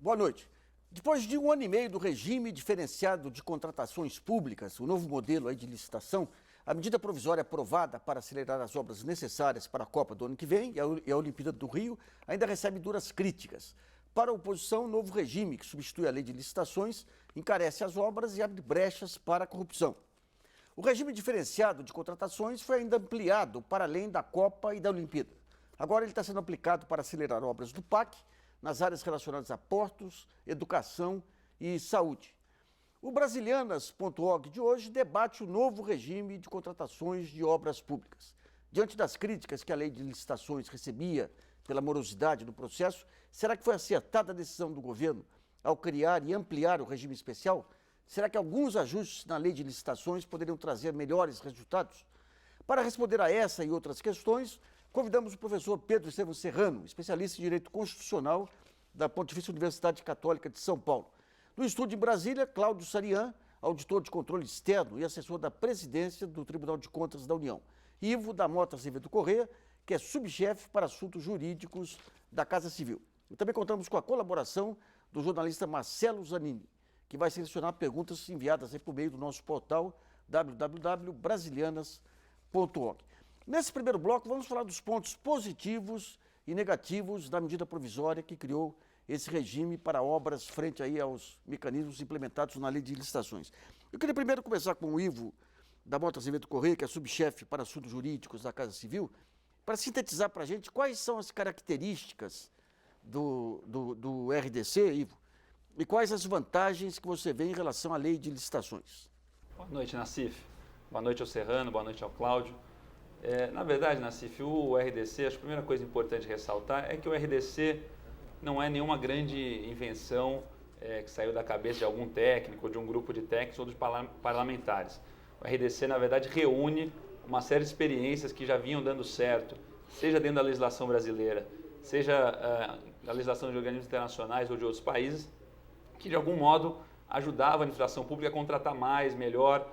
Boa noite. Depois de 1 ano e meio do regime diferenciado de contratações públicas, o novo modelo aí de licitação, a medida provisória aprovada para acelerar as obras necessárias para a Copa do ano que vem e a Olimpíada do Rio ainda recebe duras críticas. Para a oposição, o novo regime, que substitui a lei de licitações, encarece as obras e abre brechas para a corrupção. O regime diferenciado de contratações foi ainda ampliado para além da Copa e da Olimpíada. Agora ele está sendo aplicado para acelerar obras do PAC nas áreas relacionadas a portos, educação e saúde. O Brasilianas.org de hoje debate o novo regime de contratações de obras públicas. Diante das críticas que a lei de licitações recebia pela morosidade do processo, será que foi acertada a decisão do governo ao criar e ampliar o regime especial? Será que alguns ajustes na lei de licitações poderiam trazer melhores resultados? Para responder a essa e outras questões, convidamos o professor Pedro Estevão Serrano, especialista em Direito Constitucional da Pontifícia Universidade Católica de São Paulo. No estúdio em Brasília, Cláudio Sarian, auditor de controle externo e assessor da presidência do Tribunal de Contas da União. Ivo da Mota Azevedo Corrêa, que é subchefe para assuntos jurídicos da Casa Civil. E também contamos com a colaboração do jornalista Marcelo Zanini, que vai selecionar perguntas enviadas aí por meio do nosso portal www.brasilianas.org. Nesse primeiro bloco, vamos falar dos pontos positivos e negativos da medida provisória que criou esse regime para obras frente aí aos mecanismos implementados na lei de licitações. Eu queria primeiro começar com o Ivo da Mota Azevedo Corrêa, que é subchefe para assuntos jurídicos da Casa Civil, para sintetizar para a gente quais são as características do RDC, Ivo, e quais as vantagens que você vê em relação à lei de licitações. Boa noite, Nassif. Boa noite ao Serrano, boa noite ao Cláudio. Na verdade, Nassif, o RDC, acho que a primeira coisa importante ressaltar é que o RDC não é nenhuma grande invenção que saiu da cabeça de algum técnico, ou de um grupo de técnicos ou dos parlamentares. O RDC, na verdade, reúne uma série de experiências que já vinham dando certo, seja dentro da legislação brasileira, seja da legislação de organismos internacionais ou de outros países, que de algum modo ajudava a administração pública a contratar mais, melhor,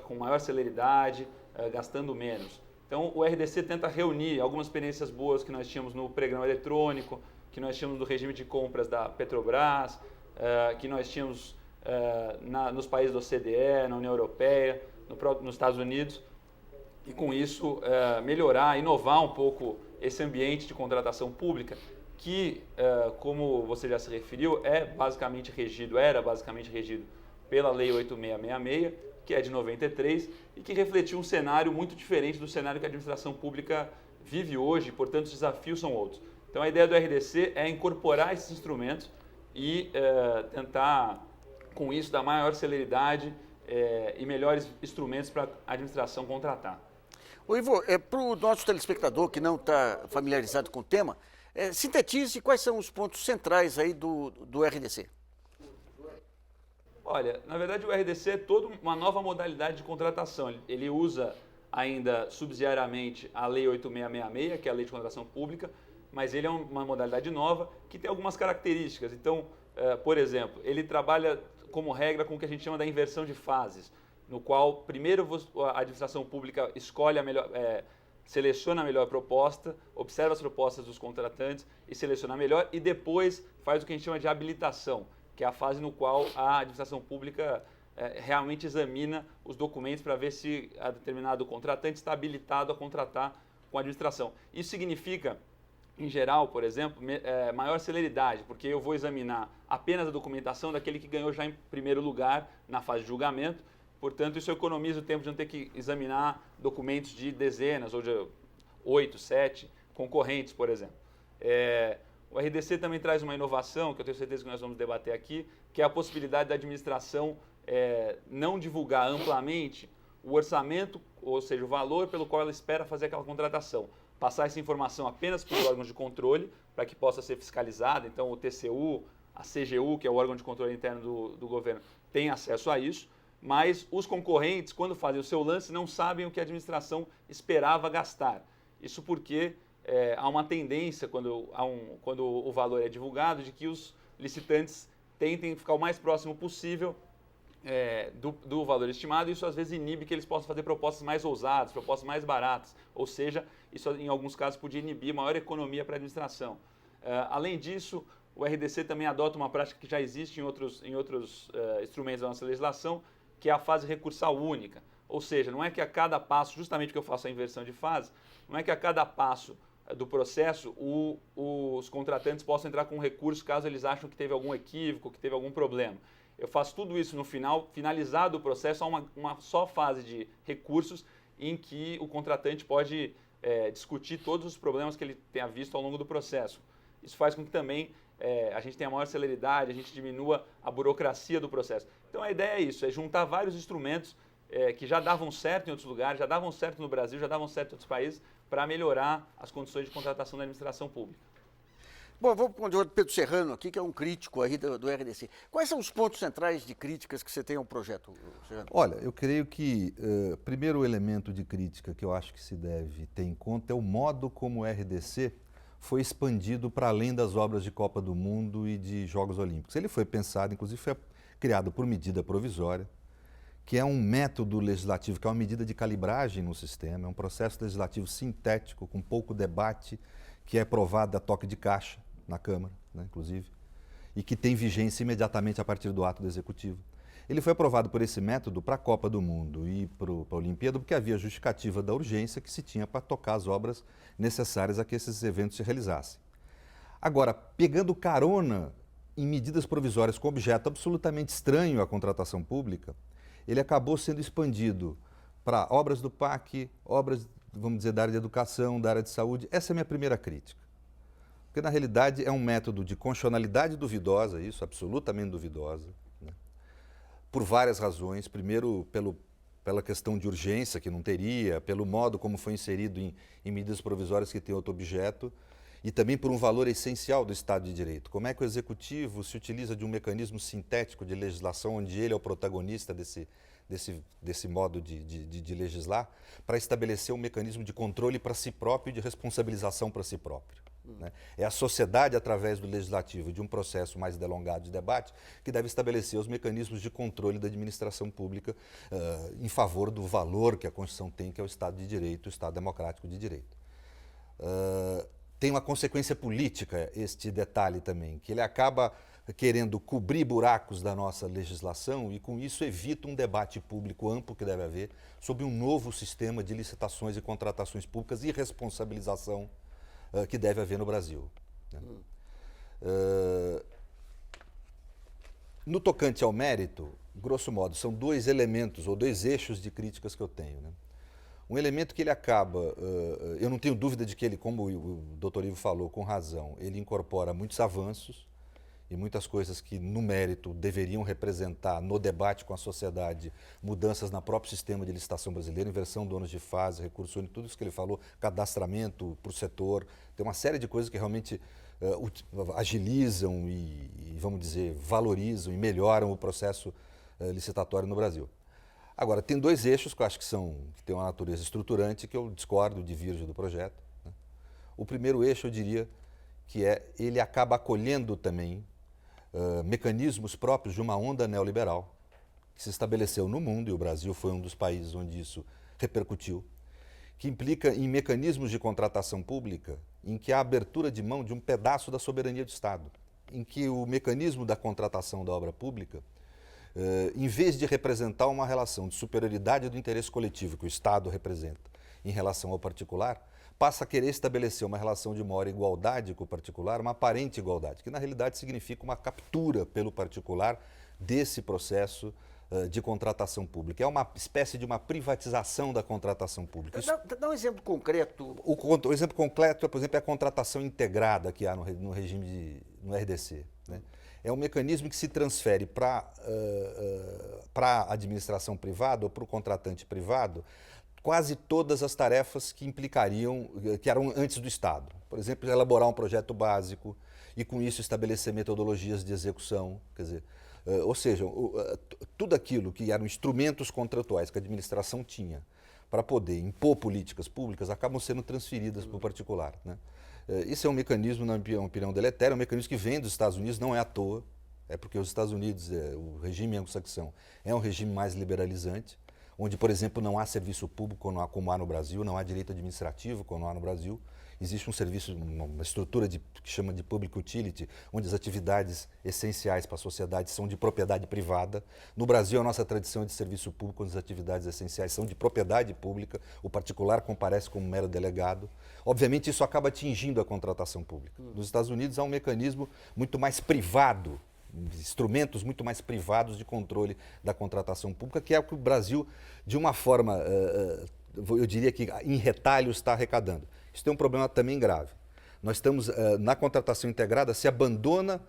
com maior celeridade, gastando menos. Então, o RDC tenta reunir algumas experiências boas que nós tínhamos no pregão eletrônico, que nós tínhamos no regime de compras da Petrobras, que nós tínhamos nos países da OCDE, na União Europeia, nos Estados Unidos, e com isso melhorar, inovar um pouco esse ambiente de contratação pública, que, como você já se referiu, era basicamente regido pela Lei 8666, que é de 93, e que refletiu um cenário muito diferente do cenário que a administração pública vive hoje, portanto os desafios são outros. Então a ideia do RDC é incorporar esses instrumentos e tentar, com isso, dar maior celeridade e melhores instrumentos para a administração contratar. Ô Ivo, para o nosso telespectador que não está familiarizado com o tema, sintetize quais são os pontos centrais aí do RDC. Olha, na verdade o RDC é toda uma nova modalidade de contratação. Ele usa ainda subsidiariamente a Lei 8666, que é a Lei de Contratação Pública, mas ele é uma modalidade nova que tem algumas características. Então, por exemplo, ele trabalha como regra com o que a gente chama da inversão de fases, no qual primeiro a administração pública escolhe seleciona a melhor proposta, observa as propostas dos contratantes e seleciona a melhor, e depois faz o que a gente chama de habilitação, que é a fase no qual a administração pública realmente examina os documentos para ver se a determinado contratante está habilitado a contratar com a administração. Isso significa, em geral, por exemplo, maior celeridade, porque eu vou examinar apenas a documentação daquele que ganhou já em primeiro lugar na fase de julgamento. Portanto, isso economiza o tempo de não ter que examinar documentos de dezenas ou de 8, 7 concorrentes, por exemplo. O RDC também traz uma inovação, que eu tenho certeza que nós vamos debater aqui, que é a possibilidade da administração não divulgar amplamente o orçamento, ou seja, o valor pelo qual ela espera fazer aquela contratação. Passar essa informação apenas para os órgãos de controle, para que possa ser fiscalizada. Então, o TCU, a CGU, que é o órgão de controle interno do governo, tem acesso a isso. Mas os concorrentes, quando fazem o seu lance, não sabem o que a administração esperava gastar. Isso porque há uma tendência, quando o valor é divulgado, de que os licitantes tentem ficar o mais próximo possível do valor estimado, e isso às vezes inibe que eles possam fazer propostas mais ousadas, propostas mais baratas, ou seja, isso em alguns casos podia inibir maior economia para a administração. Além disso, o RDC também adota uma prática que já existe em outros instrumentos da nossa legislação, que é a fase recursal única. Ou seja, não é que a cada passo, justamente porque eu faço a inversão de fase, não é que a cada passo do processo os contratantes possam entrar com recurso caso eles acham que teve algum equívoco, que teve algum problema. Eu faço tudo isso no final, finalizado o processo, há uma só fase de recursos em que o contratante pode discutir todos os problemas que ele tenha visto ao longo do processo. Isso faz com que também a gente tenha maior celeridade, a gente diminua a burocracia do processo. Então a ideia é isso, é juntar vários instrumentos que já davam certo em outros lugares, já davam certo no Brasil, já davam certo em outros países, para melhorar as condições de contratação da administração pública. Bom, vamos com o Pedro Serrano aqui, que é um crítico aí do RDC. Quais são os pontos centrais de críticas que você tem ao projeto, Serrano? Olha, eu creio que, primeiro elemento de crítica que eu acho que se deve ter em conta é o modo como o RDC foi expandido para além das obras de Copa do Mundo e de Jogos Olímpicos. Ele foi pensado, inclusive foi criado por medida provisória, que é um método legislativo, que é uma medida de calibragem no sistema, é um processo legislativo sintético, com pouco debate, que é aprovado a toque de caixa na Câmara, né, inclusive, e que tem vigência imediatamente a partir do ato do Executivo. Ele foi aprovado por esse método para a Copa do Mundo e para a Olimpíada, porque havia justificativa da urgência que se tinha para tocar as obras necessárias a que esses eventos se realizassem. Agora, pegando carona em medidas provisórias com objeto absolutamente estranho à contratação pública, ele acabou sendo expandido para obras do PAC, obras, vamos dizer, da área de educação, da área de saúde. Essa é a minha primeira crítica. Porque, na realidade, é um método de constitucionalidade duvidosa, isso, absolutamente duvidosa, né? Por várias razões. Primeiro, pela questão de urgência, que não teria, pelo modo como foi inserido em medidas provisórias que tem outro objeto, e também por um valor essencial do Estado de Direito. Como é que o Executivo se utiliza de um mecanismo sintético de legislação, onde ele é o protagonista desse modo de legislar, para estabelecer um mecanismo de controle para si próprio e de responsabilização para si próprio, né? É a sociedade, através do legislativo, de um processo mais delongado de debate, que deve estabelecer os mecanismos de controle da administração pública em favor do valor que a Constituição tem, que é o Estado de Direito, o Estado democrático de direito. Tem uma consequência política este detalhe também, que ele acaba querendo cobrir buracos da nossa legislação e com isso evita um debate público amplo que deve haver sobre um novo sistema de licitações e contratações públicas e responsabilização que deve haver no Brasil, né? No tocante ao mérito, grosso modo, são dois elementos ou dois eixos de críticas que eu tenho, né? Um elemento que ele acaba, eu não tenho dúvida de que ele, como o doutor Ivo falou com razão, ele incorpora muitos avanços e muitas coisas que no mérito deveriam representar no debate com a sociedade mudanças no próprio sistema de licitação brasileiro, inversão do ônus de fase, recurso único, tudo isso que ele falou, cadastramento para o setor, tem uma série de coisas que realmente agilizam e, vamos dizer, valorizam e melhoram o processo licitatório no Brasil. Agora, tem dois eixos que eu acho que têm uma natureza estruturante que eu discordo, divirjo do projeto, né? O primeiro eixo, eu diria, que ele acaba acolhendo também mecanismos próprios de uma onda neoliberal que se estabeleceu no mundo, e o Brasil foi um dos países onde isso repercutiu, que implica em mecanismos de contratação pública em que há abertura de mão de um pedaço da soberania do Estado, em que o mecanismo da contratação da obra pública, em vez de representar uma relação de superioridade do interesse coletivo que o Estado representa em relação ao particular, passa a querer estabelecer uma relação de maior igualdade com o particular, uma aparente igualdade, que na realidade significa uma captura pelo particular desse processo de contratação pública. É uma espécie de uma privatização da contratação pública. Dá um exemplo concreto. O exemplo concreto, por exemplo, é a contratação integrada que há no regime no RDC, né? É um mecanismo que se transfere para a administração privada ou para o contratante privado quase todas as tarefas que implicariam, que eram antes do Estado. Por exemplo, elaborar um projeto básico e com isso estabelecer metodologias de execução, quer dizer, ou seja, tudo aquilo que eram instrumentos contratuais que a administração tinha para poder impor políticas públicas acabam sendo transferidas para o particular, né? Isso é um mecanismo, na minha opinião, deletério, é um mecanismo que vem dos Estados Unidos, não é à toa, é porque os Estados Unidos, o regime anglo-saxão, é um regime mais liberalizante, onde, por exemplo, não há serviço público como há no Brasil, não há direito administrativo como há no Brasil, existe um serviço, uma estrutura que chama de public utility, onde as atividades essenciais para a sociedade são de propriedade privada. No Brasil, a nossa tradição é de serviço público, onde as atividades essenciais são de propriedade pública, o particular comparece como mero delegado. Obviamente, isso acaba atingindo a contratação pública. Nos Estados Unidos, há um mecanismo muito mais privado, instrumentos muito mais privados de controle da contratação pública, que é o que o Brasil, de uma forma, eu diria que em retalho, está arrecadando. Isso tem um problema também grave. Nós estamos, na contratação integrada, se abandona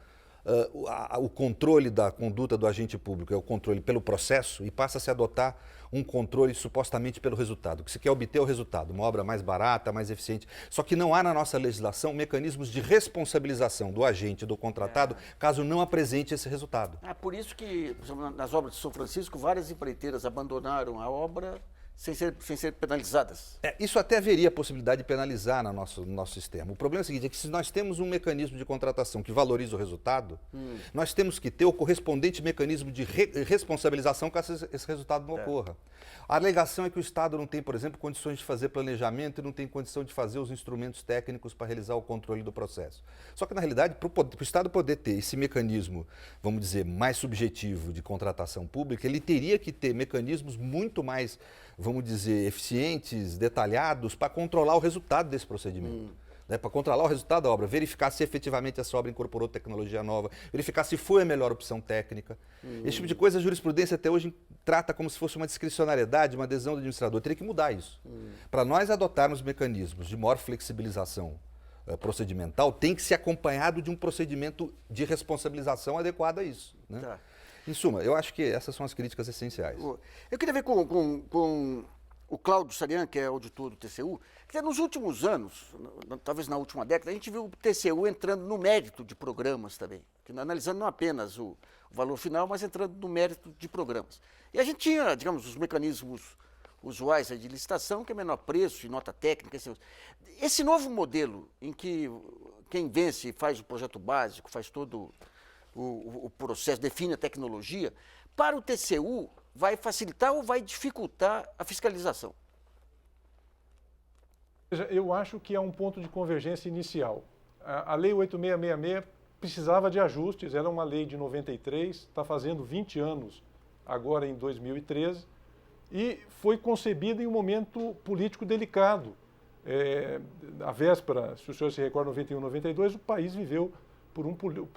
o controle da conduta do agente público, é o controle pelo processo, e passa a se adotar um controle supostamente pelo resultado. O que se quer obter é o resultado, uma obra mais barata, mais eficiente. Só que não há na nossa legislação mecanismos de responsabilização do agente, do contratado, caso não apresente esse resultado. Por isso que, por exemplo, nas obras de São Francisco, várias empreiteiras abandonaram a obra sem ser penalizadas. Isso até haveria a possibilidade de penalizar no nosso sistema. O problema é o seguinte, é que se nós temos um mecanismo de contratação que valoriza o resultado, nós temos que ter o correspondente mecanismo de responsabilização caso esse resultado não ocorra. A alegação é que o Estado não tem, por exemplo, condições de fazer planejamento e não tem condição de fazer os instrumentos técnicos para realizar o controle do processo. Só que, na realidade, para o Estado poder ter esse mecanismo, vamos dizer, mais subjetivo de contratação pública, ele teria que ter mecanismos muito mais, vamos dizer, eficientes, detalhados, para controlar o resultado desse procedimento. Para controlar o resultado da obra, verificar se efetivamente essa obra incorporou tecnologia nova, verificar se foi a melhor opção técnica. Esse tipo de coisa a jurisprudência até hoje trata como se fosse uma discricionariedade, uma adesão do administrador. Teria que mudar isso. Para nós adotarmos mecanismos de maior flexibilização procedimental, tem que ser acompanhado de um procedimento de responsabilização adequado a isso. Né? Tá. Em suma, eu acho que essas são as críticas essenciais. Eu queria ver com o Cláudio Sarian, que é auditor do TCU, que nos últimos anos, talvez na última década, a gente viu o TCU entrando no mérito de programas também, analisando não apenas o valor final, mas entrando no mérito de programas. E a gente tinha, digamos, os mecanismos usuais de licitação, que é menor preço e nota técnica. Esse novo modelo em que quem vence faz o projeto básico, faz todo o processo, define a tecnologia, para o TCU vai facilitar ou vai dificultar a fiscalização? Eu acho que é um ponto de convergência inicial. A Lei 8666 precisava de ajustes, era uma lei de 93, está fazendo 20 anos agora em 2013, e foi concebida em um momento político delicado. A véspera, se o senhor se recorda, 91, 92, o país viveu por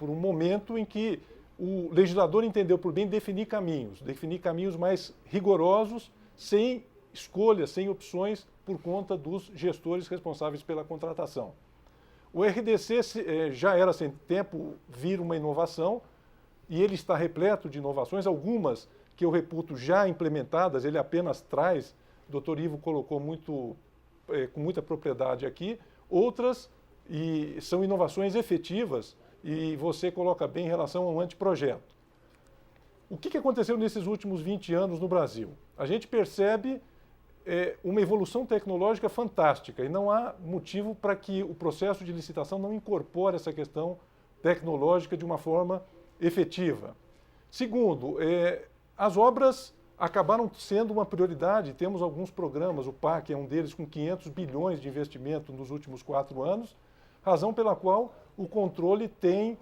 um momento em que o legislador entendeu por bem definir caminhos mais rigorosos, sem escolhas, sem opções, por conta dos gestores responsáveis pela contratação. O RDC já era, sem tempo, vir uma inovação, e ele está repleto de inovações, algumas que eu reputo já implementadas, ele apenas traz, o doutor Ivo colocou com muita propriedade aqui, outras são inovações efetivas, e você coloca bem em relação ao anteprojeto. O que aconteceu nesses últimos 20 anos no Brasil? A gente percebe uma evolução tecnológica fantástica e não há motivo para que o processo de licitação não incorpore essa questão tecnológica de uma forma efetiva. Segundo, as obras acabaram sendo uma prioridade, temos alguns programas, o PAC é um deles com 500 bilhões de investimento nos últimos 4 anos, razão pela qual o controle tem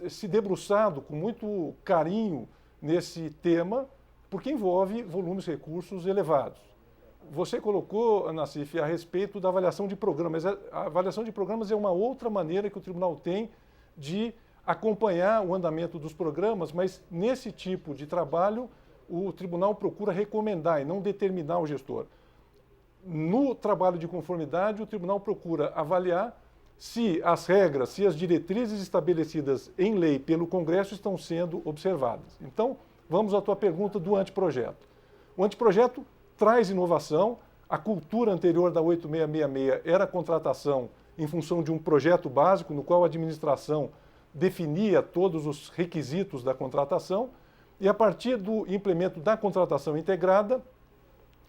se debruçado com muito carinho nesse tema, porque envolve volumes de recursos elevados. Você colocou, Nassif, a respeito da avaliação de programas. A avaliação de programas é uma outra maneira que o tribunal tem de acompanhar o andamento dos programas, mas nesse tipo de trabalho o tribunal procura recomendar e não determinar o gestor. No trabalho de conformidade, o tribunal procura avaliar se as regras, se as diretrizes estabelecidas em lei pelo Congresso estão sendo observadas. Então, vamos à tua pergunta do anteprojeto. O anteprojeto traz inovação, a cultura anterior da 8666 era a contratação em função de um projeto básico, no qual a administração definia todos os requisitos da contratação, e a partir do implemento da contratação integrada,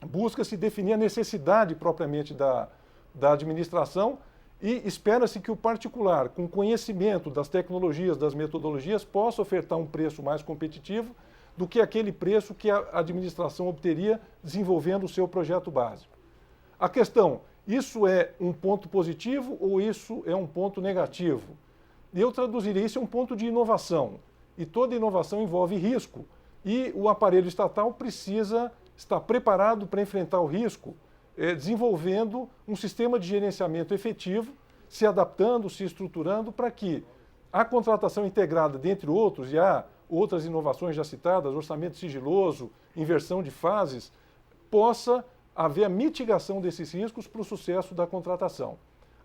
busca-se definir a necessidade propriamente da administração, e espera-se que o particular, com conhecimento das tecnologias, das metodologias, possa ofertar um preço mais competitivo do que aquele preço que a administração obteria desenvolvendo o seu projeto básico. A questão Isso é um ponto positivo ou isso é um ponto negativo? E eu traduziria isso a um ponto de inovação. E toda inovação envolve risco. E o aparelho estatal precisa estar preparado para enfrentar o risco, desenvolvendo um sistema de gerenciamento efetivo, se adaptando, se estruturando para que a contratação integrada, dentre outros, e há outras inovações já citadas, orçamento sigiloso, inversão de fases, possa haver a mitigação desses riscos para o sucesso da contratação.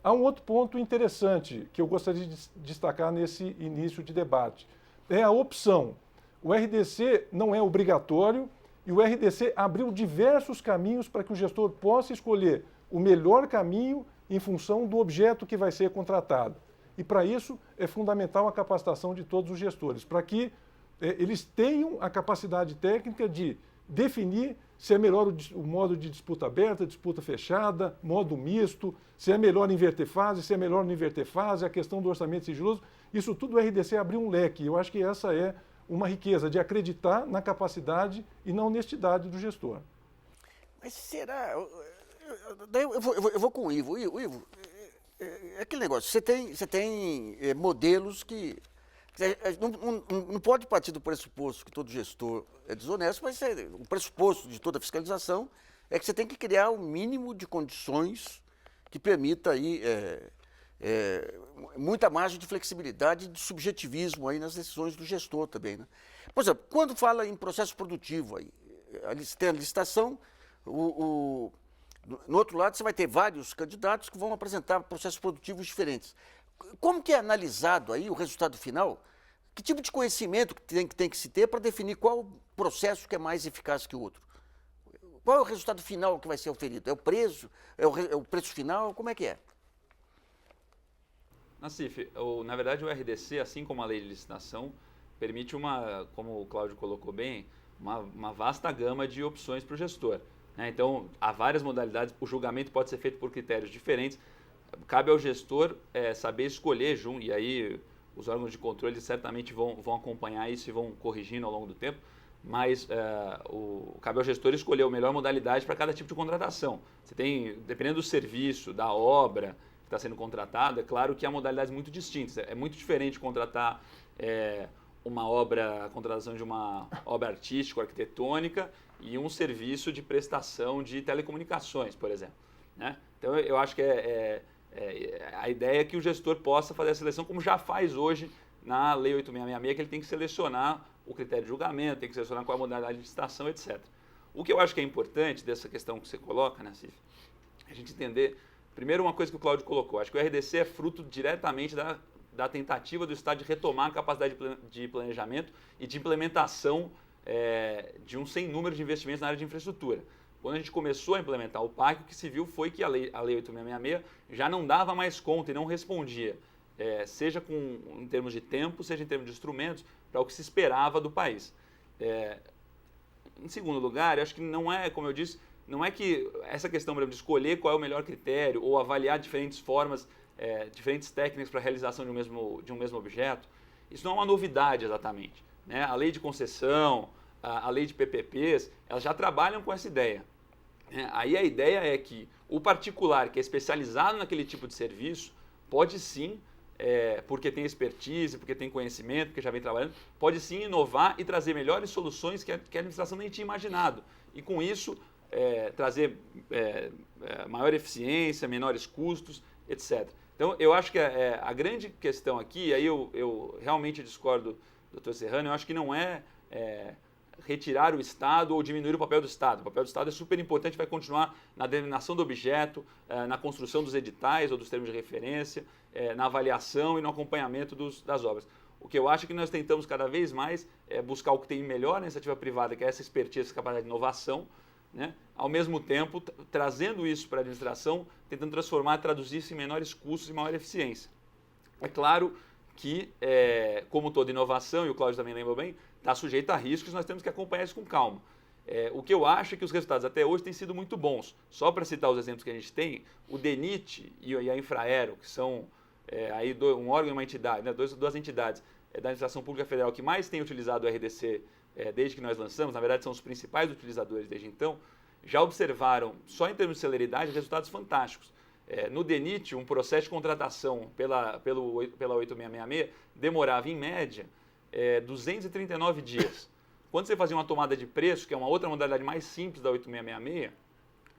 Há um outro ponto interessante que eu gostaria de destacar nesse início de debate. É a opção. O RDC não é obrigatório e o RDC abriu diversos caminhos para que o gestor possa escolher o melhor caminho em função do objeto que vai ser contratado. E para isso é fundamental a capacitação de todos os gestores, para que eles tenham a capacidade técnica de definir se é melhor o modo de disputa aberta, disputa fechada, modo misto, se é melhor inverter fase, se é melhor não inverter fase, a questão do orçamento sigiloso. Isso tudo o RDC abriu um leque. Eu acho que essa é uma riqueza de acreditar na capacidade e na honestidade do gestor. Mas será... Eu vou com o Ivo. O Ivo, é aquele negócio, você tem modelos que... Não pode partir do pressuposto que todo gestor é desonesto, mas o pressuposto de toda fiscalização é que você tem que criar o mínimo de condições que permita aí, muita margem de flexibilidade e de subjetivismo aí nas decisões do gestor também, né? Por exemplo, quando fala em processo produtivo, aí, tem a licitação, no outro lado você vai ter vários candidatos que vão apresentar processos produtivos diferentes. Como que é analisado aí o resultado final? Que tipo de conhecimento que tem que se ter para definir qual processo que é mais eficaz que o outro? Qual é o resultado final que vai ser oferido? É o preço? É o preço final? Como é que é? Nassif, na verdade o RDC, assim como a lei de licitação, permite como o Cláudio colocou bem, uma vasta gama de opções para o gestor, né? Então, há várias modalidades, o julgamento pode ser feito por critérios diferentes. Cabe ao gestor saber escolher, e aí os órgãos de controle certamente vão acompanhar isso e vão corrigindo ao longo do tempo, mas cabe ao gestor escolher a melhor modalidade para cada tipo de contratação. Você tem, dependendo do serviço, da obra que está sendo contratada, é claro que há modalidades muito distintas. É muito diferente contratar a contratação de uma obra artística ou arquitetônica e um serviço de prestação de telecomunicações, por exemplo, né? Então, eu acho que a ideia é que o gestor possa fazer a seleção, como já faz hoje na Lei 8666, que ele tem que selecionar o critério de julgamento, tem que selecionar qual é a modalidade de licitação, etc. O que eu acho que é importante dessa questão que você coloca, né, Cif, é a gente entender, primeiro, uma coisa que o Cláudio colocou. Acho que o RDC é fruto diretamente da tentativa do Estado de retomar a capacidade de planejamento e de implementação de um sem número de investimentos na área de infraestrutura. Quando a gente começou a implementar o PAC, o que se viu foi que a Lei 8666 já não dava mais conta e não respondia, seja em termos de tempo, seja em termos de instrumentos, para o que se esperava do país. Em segundo lugar, eu acho que não é, como eu disse, não é que essa questão, por exemplo, de escolher qual é o melhor critério ou avaliar diferentes formas, diferentes técnicas para a realização de um mesmo objeto, isso não é uma novidade exatamente, né? A lei de concessão, a lei de PPPs, elas já trabalham com essa ideia, né? Aí a ideia é que o particular que é especializado naquele tipo de serviço pode sim, porque tem expertise, porque tem conhecimento, porque já vem trabalhando, pode sim inovar e trazer melhores soluções que a administração nem tinha imaginado. E com isso, trazer maior eficiência, menores custos, etc. Então, eu acho que a grande questão aqui, aí eu realmente discordo do Dr. Serrano, eu acho que não é retirar o Estado ou diminuir o papel do Estado. O papel do Estado é super importante, vai continuar na determinação do objeto, na construção dos editais ou dos termos de referência, na avaliação e no acompanhamento das obras. O que eu acho que nós tentamos cada vez mais é buscar o que tem melhor na iniciativa privada, que é essa expertise, essa capacidade de inovação, né? Ao mesmo tempo, trazendo isso para a administração, tentando traduzir isso em menores custos e maior eficiência. É claro que, como toda inovação, e o Cláudio também lembra bem, está sujeita a riscos, nós temos que acompanhar isso com calma. O que eu acho é que os resultados até hoje têm sido muito bons. Só para citar os exemplos que a gente tem, o DENIT e a Infraero, que são um órgão e uma entidade, né, duas entidades da Administração Pública Federal que mais têm utilizado o RDC desde que nós lançamos, na verdade são os principais utilizadores desde então, já observaram, só em termos de celeridade, resultados fantásticos. No DENIT, um processo de contratação pela 8666 demorava, em média, 239 dias. Quando você fazia uma tomada de preço, que é uma outra modalidade mais simples da 8666,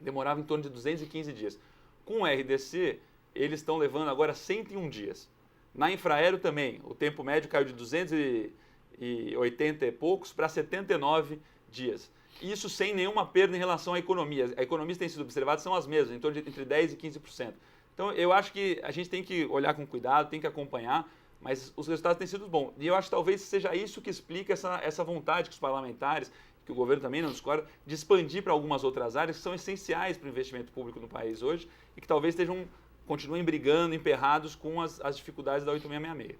demorava em torno de 215 dias. Com o RDC, eles estão levando agora 101 dias. Na Infraero também, o tempo médio caiu de 280 e poucos para 79 dias. Isso sem nenhuma perda em relação à economia. As economias que têm sido observadas são as mesmas, em torno de entre 10% e 15%. Então, eu acho que a gente tem que olhar com cuidado, tem que acompanhar, mas os resultados têm sido bons. E eu acho que talvez seja isso que explica essa vontade que os parlamentares, que o governo também não discorda, de expandir para algumas outras áreas que são essenciais para o investimento público no país hoje e que talvez continuem brigando, emperrados com as dificuldades da 8666.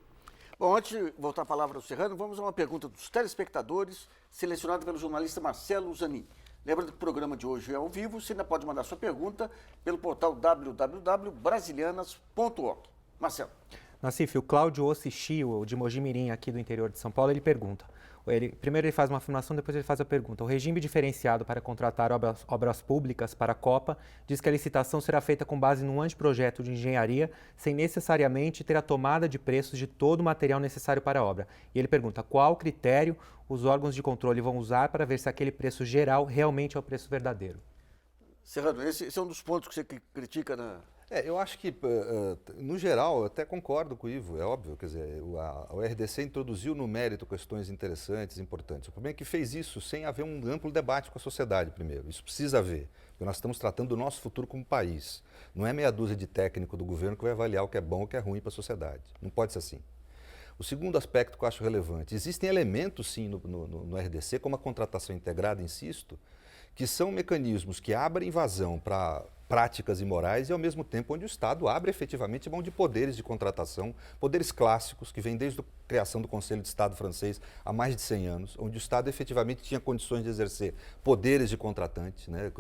Bom, antes de voltar a palavra ao Serrano, vamos a uma pergunta dos telespectadores, selecionada pelo jornalista Marcelo Zanin. Lembrando que o programa de hoje é ao vivo, você ainda pode mandar sua pergunta pelo portal www.brasilianas.org. Marcelo. Nassif, o Cláudio Ossichio, de Mojimirim, aqui do interior de São Paulo, ele pergunta. Primeiro ele faz uma afirmação, depois ele faz a pergunta. O regime diferenciado para contratar obras públicas para a Copa diz que a licitação será feita com base num anteprojeto de engenharia, sem necessariamente ter a tomada de preços de todo o material necessário para a obra. E ele pergunta qual critério os órgãos de controle vão usar para ver se aquele preço geral realmente é o preço verdadeiro. Serrano, esse é um dos pontos que você critica na... Eu acho que, no geral, eu até concordo com o Ivo, é óbvio, quer dizer, o RDC introduziu no mérito questões interessantes, importantes. O problema é que fez isso sem haver um amplo debate com a sociedade primeiro, isso precisa haver, porque nós estamos tratando do nosso futuro como país. Não é meia dúzia de técnico do governo que vai avaliar o que é bom ou o que é ruim para a sociedade, não pode ser assim. O segundo aspecto que eu acho relevante, existem elementos sim no RDC, como a contratação integrada, insisto, que são mecanismos que abrem vazão para práticas imorais e, ao mesmo tempo, onde o Estado abre efetivamente mão de poderes de contratação, poderes clássicos que vêm desde a criação do Conselho de Estado francês há mais de 100 anos, onde o Estado efetivamente tinha condições de exercer poderes de contratante, né,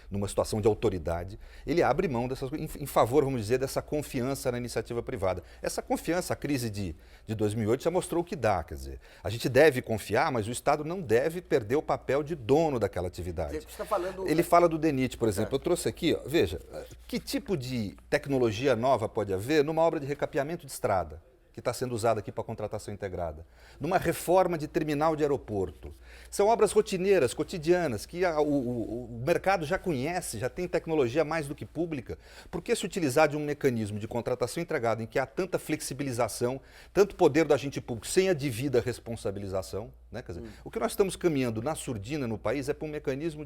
numa situação de autoridade. Ele abre mão dessas em favor, vamos dizer, dessa confiança na iniciativa privada. Essa confiança, a crise de 2008 já mostrou o que dá, quer dizer, a gente deve confiar, mas o Estado não deve perder o papel de dono daquela atividade. Você está falando... Ele fala do DENIT, por exemplo. Eu trouxe aqui, ó, veja, que tipo de tecnologia nova pode haver numa obra de recapeamento de estrada, que está sendo usada aqui para contratação integrada, numa reforma de terminal de aeroporto. São obras rotineiras, cotidianas, que o mercado já conhece, já tem tecnologia mais do que pública. Por que se utilizar de um mecanismo de contratação integrada em que há tanta flexibilização, tanto poder do agente público sem a devida responsabilização? Né? Quer dizer, o que nós estamos caminhando na surdina no país é para um mecanismo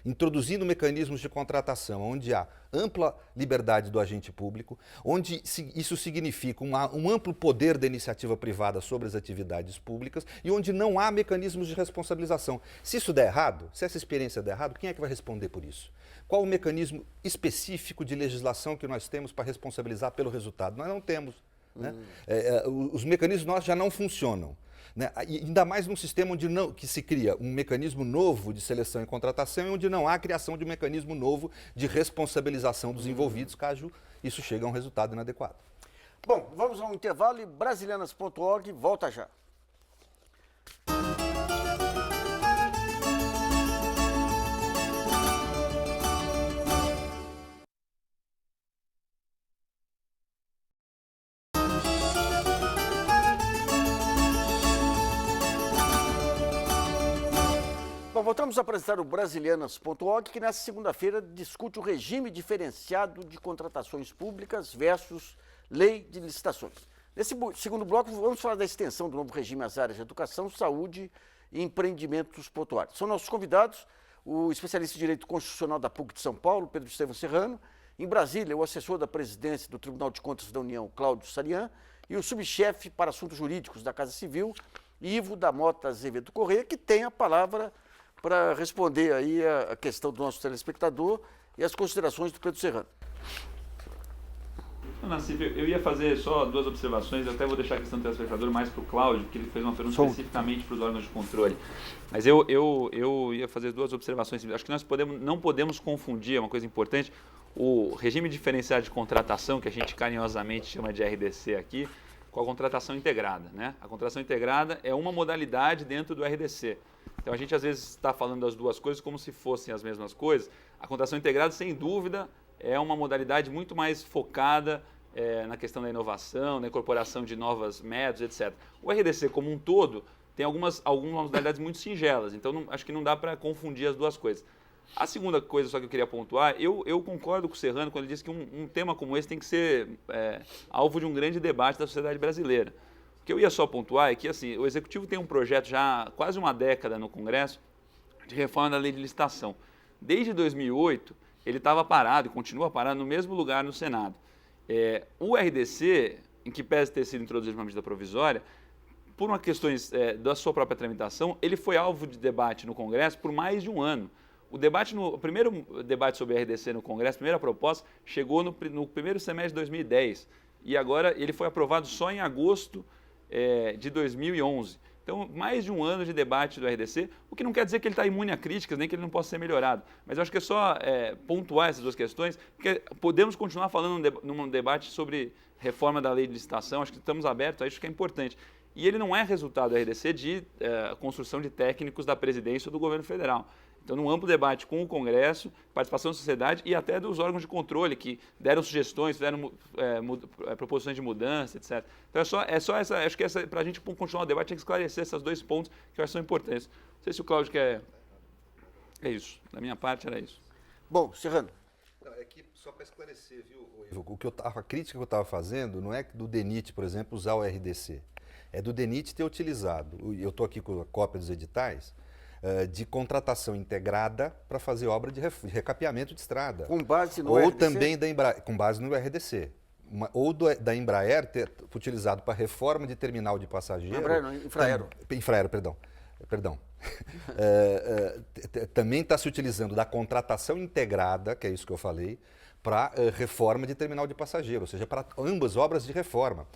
introduzindo mecanismos de contratação, onde há ampla liberdade do agente público, onde isso significa um amplo poder da iniciativa privada sobre as atividades públicas e onde não há mecanismos de responsabilização. Se isso der errado, se essa experiência der errado, quem é que vai responder por isso? Qual o mecanismo específico de legislação que nós temos para responsabilizar pelo resultado? Nós não temos. Né? Os mecanismos nossos já não funcionam. Né? E ainda mais num sistema onde que se cria um mecanismo novo de seleção e contratação e onde não há a criação de um mecanismo novo de responsabilização dos envolvidos, caso isso chegue a um resultado inadequado. Bom, vamos a um intervalo e brasilianas.org volta já. Bom, voltamos a apresentar o Brasilianas.org, que nessa segunda-feira discute o regime diferenciado de contratações públicas versus lei de licitações. Nesse segundo bloco, vamos falar da extensão do novo regime às áreas de educação, saúde e empreendimentos portuários. São nossos convidados o especialista em Direito Constitucional da PUC de São Paulo, Pedro Estevão Serrano, em Brasília, o assessor da presidência do Tribunal de Contas da União, Cláudio Sarian, e o subchefe para assuntos jurídicos da Casa Civil, Ivo da Mota Azevedo Corrêa, que tem a palavra para responder aí a questão do nosso telespectador e as considerações do Pedro Serrano. Nassif, eu ia fazer só duas observações, eu até vou deixar a questão do telespectador mais para o Cláudio, porque ele fez uma pergunta especificamente para os órgãos de controle. Mas eu ia fazer duas observações. Acho que nós não podemos confundir, é uma coisa importante, o regime diferenciado de contratação, que a gente carinhosamente chama de RDC aqui, com a contratação integrada. Né? A contratação integrada é uma modalidade dentro do RDC. Então a gente às vezes está falando das duas coisas como se fossem as mesmas coisas. A contratação integrada, sem dúvida, é uma modalidade muito mais focada na questão da inovação, na incorporação de novos métodos, etc. O RDC como um todo tem algumas modalidades muito singelas, então acho que não dá para confundir as duas coisas. A segunda coisa só que eu queria pontuar, eu concordo com o Serrano quando ele diz que um tema como esse tem que ser alvo de um grande debate da sociedade brasileira. O que eu ia só pontuar é que assim, o Executivo tem um projeto já há quase uma década no Congresso de reforma da lei de licitação. Desde 2008, ele estava parado e continua parado no mesmo lugar no Senado. O RDC, em que pese ter sido introduzido uma medida provisória, por uma questões da sua própria tramitação, ele foi alvo de debate no Congresso por mais de um ano. O primeiro debate sobre RDC no Congresso, a primeira proposta, chegou no primeiro semestre de 2010 e agora ele foi aprovado só em agosto de 2011. Então, mais de um ano de debate do RDC, o que não quer dizer que ele está imune a críticas, nem que ele não possa ser melhorado. Mas eu acho que é só pontuar essas duas questões, porque podemos continuar falando num debate sobre reforma da lei de licitação, acho que estamos abertos a isso, que é importante. E ele não é resultado do RDC de construção de técnicos da presidência ou do governo federal. Então, num amplo debate com o Congresso, participação da sociedade e até dos órgãos de controle que deram sugestões, fizeram proposições de mudança, etc. Então, acho que para a gente continuar o debate, tem que esclarecer esses dois pontos que eu acho que são importantes. Não sei se o Cláudio quer... É isso. Da minha parte, era isso. Bom, Serrano. É que, só para esclarecer, viu, Ivo, a crítica que eu estava fazendo não é do DENIT, por exemplo, usar o RDC. É do DENIT ter utilizado, eu estou aqui com a cópia dos editais, de contratação integrada para fazer obra de recapeamento de estrada. Com base no ou RDC? Também com base no RDC. Da Embraer ter utilizado para reforma de terminal de passageiro. Embraer, não, Infraero. Infraero, perdão. Também está se utilizando da contratação integrada, que é isso que eu falei, para reforma de terminal de passageiro, ou seja, para ambas obras de reforma.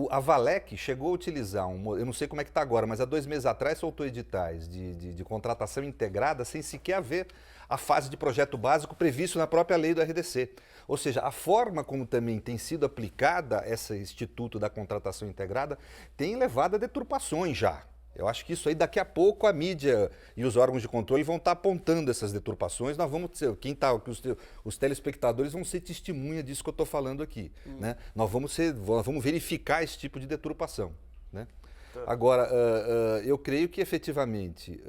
A Valec chegou a utilizar eu não sei como é que está agora, mas há 2 meses atrás soltou editais de contratação integrada sem sequer haver a fase de projeto básico previsto na própria lei do RDC. Ou seja, a forma como também tem sido aplicada esse instituto da contratação integrada tem levado a deturpações já. Eu acho que isso aí, daqui a pouco, a mídia e os órgãos de controle vão estar apontando essas deturpações. Nós vamos ser, os telespectadores vão ser testemunha disso que eu estou falando aqui. Né? Nós vamos verificar esse tipo de deturpação. Né? Agora, eu creio que efetivamente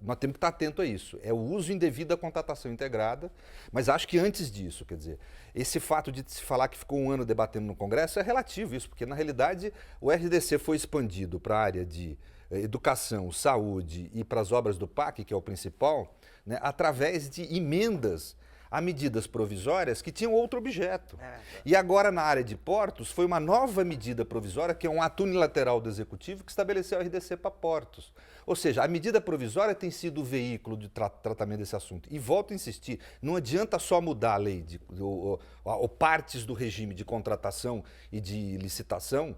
nós temos que estar atento a isso. É o uso indevido da contratação integrada, mas acho que antes disso, quer dizer, esse fato de se falar que ficou um ano debatendo no Congresso é relativo isso, porque na realidade o RDC foi expandido para a área de educação, saúde e para as obras do PAC, que é o principal, né, através de emendas a medidas provisórias que tinham outro objeto. E agora, na área de portos, foi uma nova medida provisória, que é um ato unilateral do Executivo, que estabeleceu a RDC para portos. Ou seja, a medida provisória tem sido o veículo de tratamento desse assunto. E volto a insistir, não adianta só mudar a lei ou partes do regime de contratação e de licitação,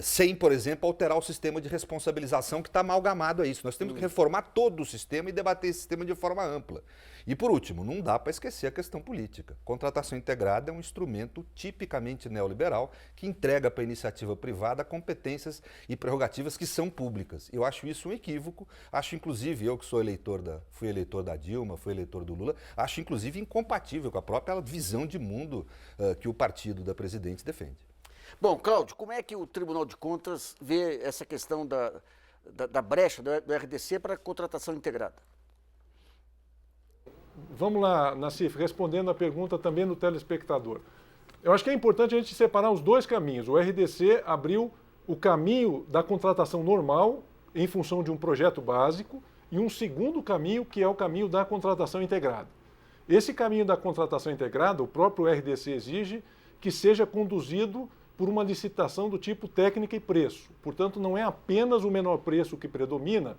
sem, por exemplo, alterar o sistema de responsabilização que está amalgamado a isso. Nós temos que reformar todo o sistema e debater esse sistema de forma ampla. E, por último, não dá para esquecer a questão política. Contratação integrada é um instrumento tipicamente neoliberal que entrega para a iniciativa privada competências e prerrogativas que são públicas. Eu acho isso um equívoco. Acho, inclusive, eu que fui eleitor da Dilma, fui eleitor do Lula, acho, inclusive, incompatível com a própria visão de mundo que o partido da presidente defende. Bom, Cláudio, como é que o Tribunal de Contas vê essa questão da brecha do RDC para a contratação integrada? Vamos lá, Nassif, respondendo a pergunta também do telespectador. Eu acho que é importante a gente separar os dois caminhos. O RDC abriu o caminho da contratação normal em função de um projeto básico e um segundo caminho, que é o caminho da contratação integrada. Esse caminho da contratação integrada, o próprio RDC exige que seja conduzido por uma licitação do tipo técnica e preço. Portanto, não é apenas o menor preço que predomina.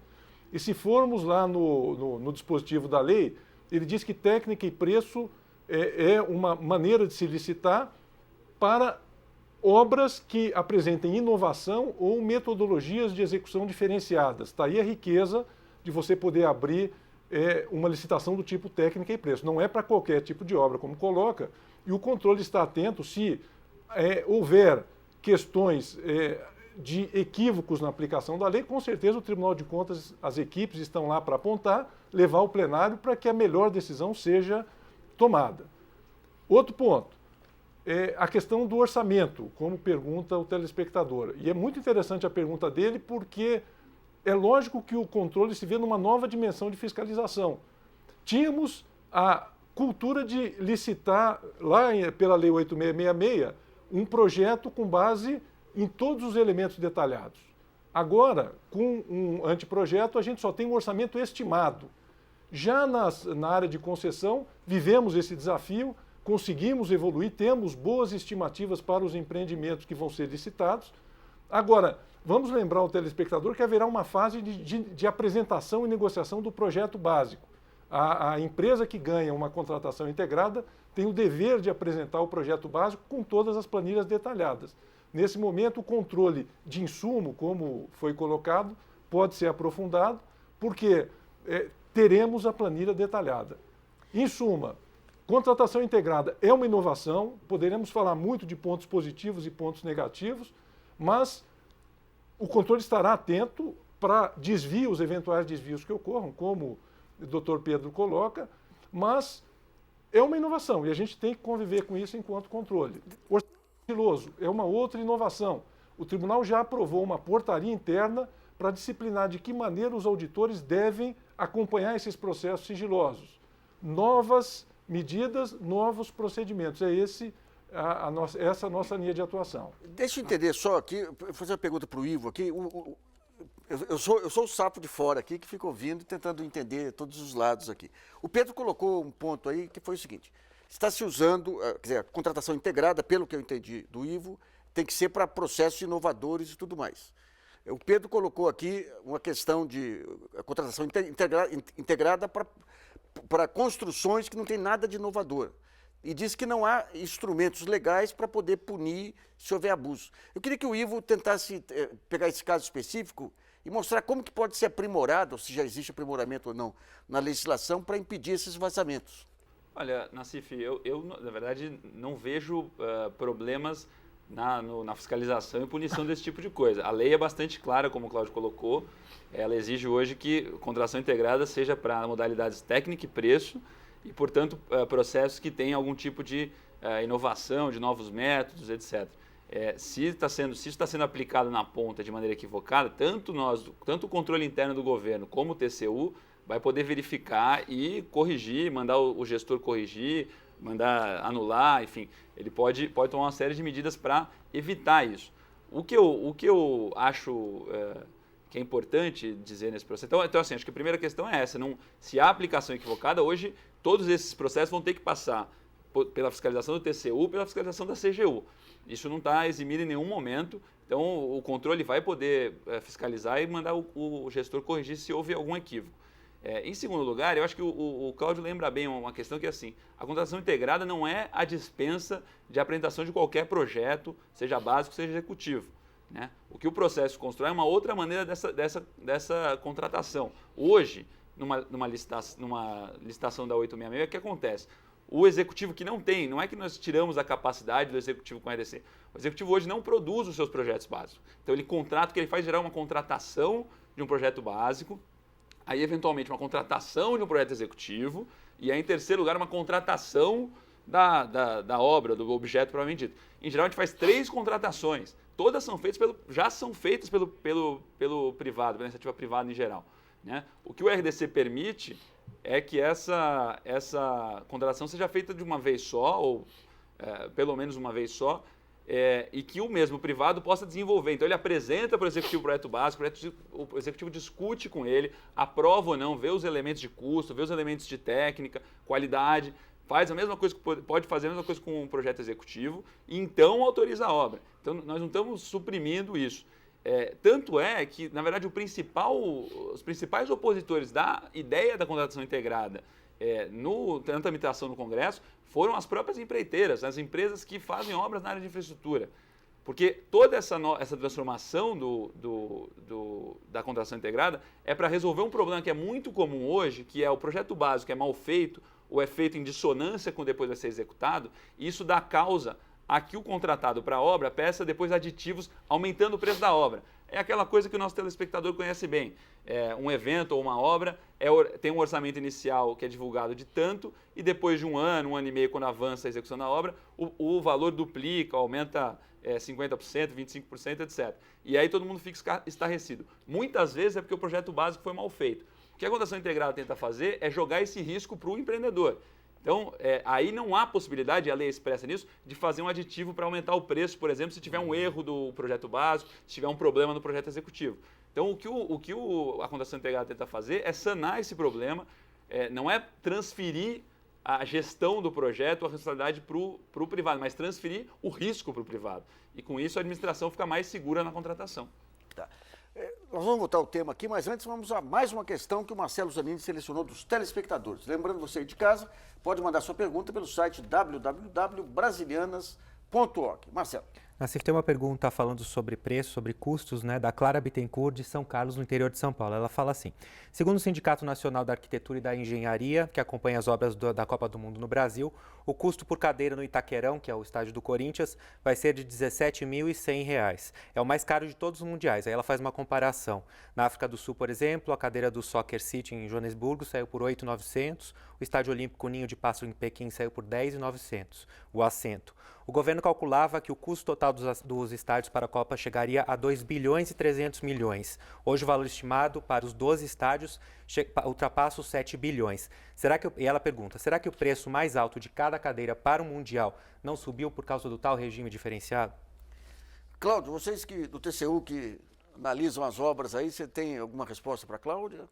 E se formos lá no dispositivo da lei, ele diz que técnica e preço é uma maneira de se licitar para obras que apresentem inovação ou metodologias de execução diferenciadas. Está aí a riqueza de você poder abrir uma licitação do tipo técnica e preço. Não é para qualquer tipo de obra, como coloca, e o controle está atento se houver questões de equívocos na aplicação da lei, com certeza o Tribunal de Contas, as equipes estão lá para apontar, levar ao plenário para que a melhor decisão seja tomada. Outro ponto, é a questão do orçamento, como pergunta o telespectador. E é muito interessante a pergunta dele, porque é lógico que o controle se vê numa nova dimensão de fiscalização. Tínhamos a cultura de licitar, lá pela Lei 8666, um projeto com base em todos os elementos detalhados. Agora, com um anteprojeto, a gente só tem um orçamento estimado. Já na área de concessão, vivemos esse desafio, conseguimos evoluir, temos boas estimativas para os empreendimentos que vão ser licitados. Agora, vamos lembrar ao telespectador que haverá uma fase de apresentação e negociação do projeto básico. A empresa que ganha uma contratação integrada tem o dever de apresentar o projeto básico com todas as planilhas detalhadas. Nesse momento, o controle de insumo, como foi colocado, pode ser aprofundado, porque teremos a planilha detalhada. Em suma, contratação integrada é uma inovação, poderemos falar muito de pontos positivos e pontos negativos, mas o controle estará atento para desvios, eventuais desvios que ocorram, como o doutor Pedro coloca, mas é uma inovação e a gente tem que conviver com isso enquanto controle. O orçamento sigiloso é uma outra inovação. O tribunal já aprovou uma portaria interna para disciplinar de que maneira os auditores devem acompanhar esses processos sigilosos. Novas medidas, novos procedimentos. Essa a nossa linha de atuação. Deixa eu entender só aqui, vou fazer uma pergunta para o Ivo aqui. Eu sou o sapo de fora aqui que fica ouvindo e tentando entender todos os lados aqui. O Pedro colocou um ponto aí que foi o seguinte: está se usando, quer dizer, a contratação integrada, pelo que eu entendi do Ivo, tem que ser para processos inovadores e tudo mais. O Pedro colocou aqui uma questão de contratação integrada para construções que não tem nada de inovador. E diz que não há instrumentos legais para poder punir se houver abuso. Eu queria que o Ivo tentasse pegar esse caso específico e mostrar como que pode ser aprimorado, ou se já existe aprimoramento ou não, na legislação para impedir esses vazamentos. Olha, Nassif, eu na verdade não vejo problemas na fiscalização e punição desse tipo de coisa. A lei é bastante clara, como o Cláudio colocou, ela exige hoje que contratação integrada seja para modalidades técnica e preço, e, portanto, processos que tenham algum tipo de inovação, de novos métodos, etc. Se isso está sendo aplicado na ponta de maneira equivocada, tanto o controle interno do governo como o TCU vai poder verificar e corrigir, mandar o gestor corrigir, mandar anular, enfim, ele pode tomar uma série de medidas para evitar isso. O que eu acho que é importante dizer nesse processo, então assim, acho que a primeira questão é essa, se há aplicação equivocada, hoje todos esses processos vão ter que passar pela fiscalização do TCU, pela fiscalização da CGU. Isso não está eximido em nenhum momento, então o controle vai poder fiscalizar e mandar o gestor corrigir se houve algum equívoco. Em segundo lugar, eu acho que o Cláudio lembra bem uma questão que é assim, a contratação integrada não é a dispensa de apresentação de qualquer projeto, seja básico, seja executivo. Né? O que o processo constrói é uma outra maneira dessa contratação. Hoje, numa licitação da 866, o que acontece? O executivo que não é que nós tiramos a capacidade do executivo com a RDC. O executivo hoje não produz os seus projetos básicos. Então ele contrata, o que ele faz gerar uma contratação de um projeto básico, aí eventualmente uma contratação de um projeto executivo, e aí em terceiro lugar uma contratação da obra, do objeto propriamente dito. Em geral a gente faz 3 contratações, todas já são feitas pelo privado, pela iniciativa privada em geral. Né? O que o RDC permite é que essa contratação seja feita de uma vez só, ou pelo menos uma vez só, e que o mesmo privado possa desenvolver. Então ele apresenta para o executivo o projeto básico, o executivo discute com ele, aprova ou não, vê os elementos de custo, vê os elementos de técnica, qualidade, faz a mesma coisa, pode fazer a mesma coisa com um projeto executivo, e então autoriza a obra. Então nós não estamos suprimindo isso. Tanto é que, na verdade, os principais opositores da ideia da contratação integrada na tramitação no Congresso foram as próprias empreiteiras, as empresas que fazem obras na área de infraestrutura. Porque toda essa transformação da contratação integrada é para resolver um problema que é muito comum hoje, que é o projeto básico é mal feito ou é feito em dissonância com depois vai ser executado, e isso dá causa Aqui o contratado para a obra peça depois aditivos aumentando o preço da obra. É aquela coisa que o nosso telespectador conhece bem. Um evento ou uma obra tem um orçamento inicial que é divulgado de tanto e depois de um ano e meio, quando avança a execução da obra, o valor duplica, aumenta 50%, 25%, etc. E aí todo mundo fica estarrecido. Muitas vezes é porque o projeto básico foi mal feito. O que a contratação integrada tenta fazer é jogar esse risco para o empreendedor. Então, aí não há possibilidade, a lei expressa nisso, de fazer um aditivo para aumentar o preço, por exemplo, se tiver um erro do projeto básico, se tiver um problema no projeto executivo. Então, o que a contratação integrada tenta fazer é sanar esse problema, não é transferir a gestão do projeto, a responsabilidade para o privado, mas transferir o risco para o privado. E com isso a administração fica mais segura na contratação. Tá. Nós vamos voltar ao tema aqui, mas antes vamos a mais uma questão que o Marcelo Zanini selecionou dos telespectadores. Lembrando você aí de casa, pode mandar sua pergunta pelo site www.brasilianas.org. Marcelo. Nassif, tem uma pergunta falando sobre preço, sobre custos, né, da Clara Bittencourt, de São Carlos, no interior de São Paulo. Ela fala assim: segundo o Sindicato Nacional da Arquitetura e da Engenharia, que acompanha as obras da Copa do Mundo no Brasil, o custo por cadeira no Itaquerão, que é o estádio do Corinthians, vai ser de R$ 17.100. É o mais caro de todos os mundiais. Aí ela faz uma comparação. Na África do Sul, por exemplo, a cadeira do Soccer City em Joanesburgo saiu por R$ 8.900. O Estádio Olímpico Ninho de Pássaro em Pequim saiu por R$ 10.900. O assento. O governo calculava que o custo total dos estádios para a Copa chegaria a 2 bilhões e 300 milhões. Hoje o valor estimado para os 12 estádios ultrapassa os 7 bilhões. E ela pergunta, será que o preço mais alto de cada cadeira para o Mundial não subiu por causa do tal regime diferenciado? Cláudio, vocês do TCU que analisam as obras aí, você tem alguma resposta para a Cláudia?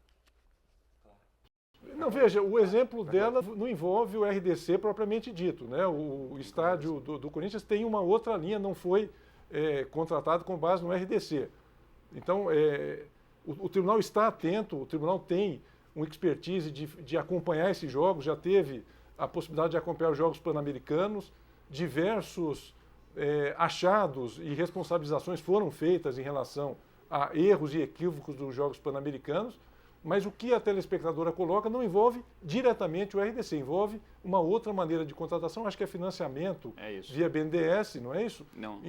Não, veja, o exemplo dela não envolve o RDC propriamente dito, né? O estádio do Corinthians tem uma outra linha, não foi contratado com base no RDC. Então, o tribunal está atento, o tribunal tem uma expertise de acompanhar esses jogos, já teve a possibilidade de acompanhar os Jogos Pan-Americanos, diversos achados e responsabilizações foram feitas em relação a erros e equívocos dos Jogos Pan-Americanos, mas o que a telespectadora coloca não envolve diretamente o RDC, envolve uma outra maneira de contratação, acho que é financiamento via BNDES, não é isso? Não.